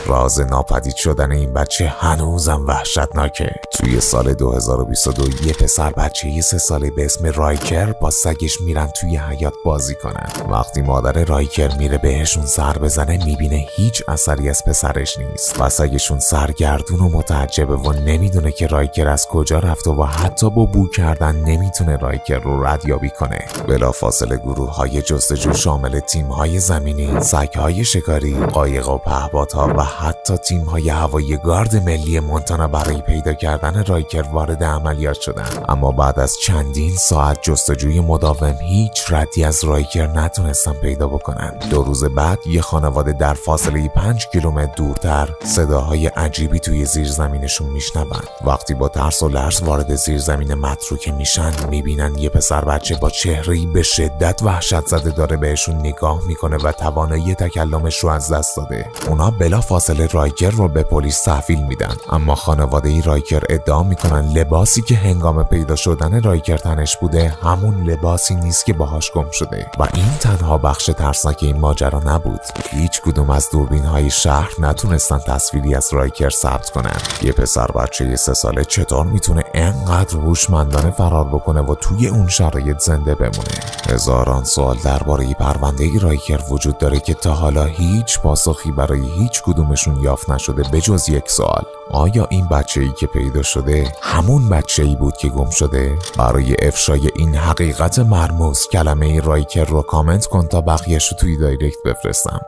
راز ناپدید شدن این بچه هنوزم وحشتناکه. توی سال 2022 یه پسر بچه 3 ساله به اسم رایکر با سگش میرن توی حیاط بازی کنن. وقتی مادر رایکر میره بهشون سر بزنه میبینه هیچ اثری از پسرش نیست و سگشون سرگردون و متعجبه و نمیدونه که رایکر از کجا رفته و حتی با بو کردن نمیتونه رایکر رو ردیابی کنه. بلافاصله گروه‌های جستجو شامل تیم‌های زمینی، سگ‌های شکاری، قایق و پهپادها و حتی تیم‌های هوایی گارد ملی مونتانا برای پیدا کردن رایکر وارد عملیات شدن. اما بعد از چندین ساعت جستجوی مداوم هیچ ردی از رایکر نتونستن پیدا بکنن. 2 روز بعد یه خانواده در فاصله 5 کیلومتر دورتر صداهای عجیبی توی زیرزمینشون میشنون. وقتی با ترس و لرز وارد زیرزمین متروکه میشن میبینن یه پسر بچه با چهره‌ای به شدت وحشت زده داره بهشون نگاه میکنه و توانایی تکلمش رو از دست داده. اونا بلافاصله رایکر رو به پلیس تحویل میدن، اما خانواده رایکر ادعا میکنن لباسی که هنگام پیدا شدن رایکر تنش بوده همون لباسی نیست که باهاش گم شده. و این تنها بخش ترسناک این ماجرا نبود. هیچ کدوم از دوربین‌های شهر نتونستن تصویری از رایکر ثبت کنن. یه پسر بچه 3 ساله چطور میتونه انقدر هوشمندانه فرار بکنه و توی اون شرایط زنده بمونه؟ هزاران سوال درباره پرونده رایکر وجود داره که تا حالا هیچ پاسخی برای هیچ کدومشون یافت نشده بجز یک سوال: آیا این بچه‌ای که پیدا شده همون بچه‌ای بود که گم شده؟ برای افشای این حقیقت مرموز کلمه رایکر رو کامنت کن تا بقیه‌شو توی دایرکت بفرستم.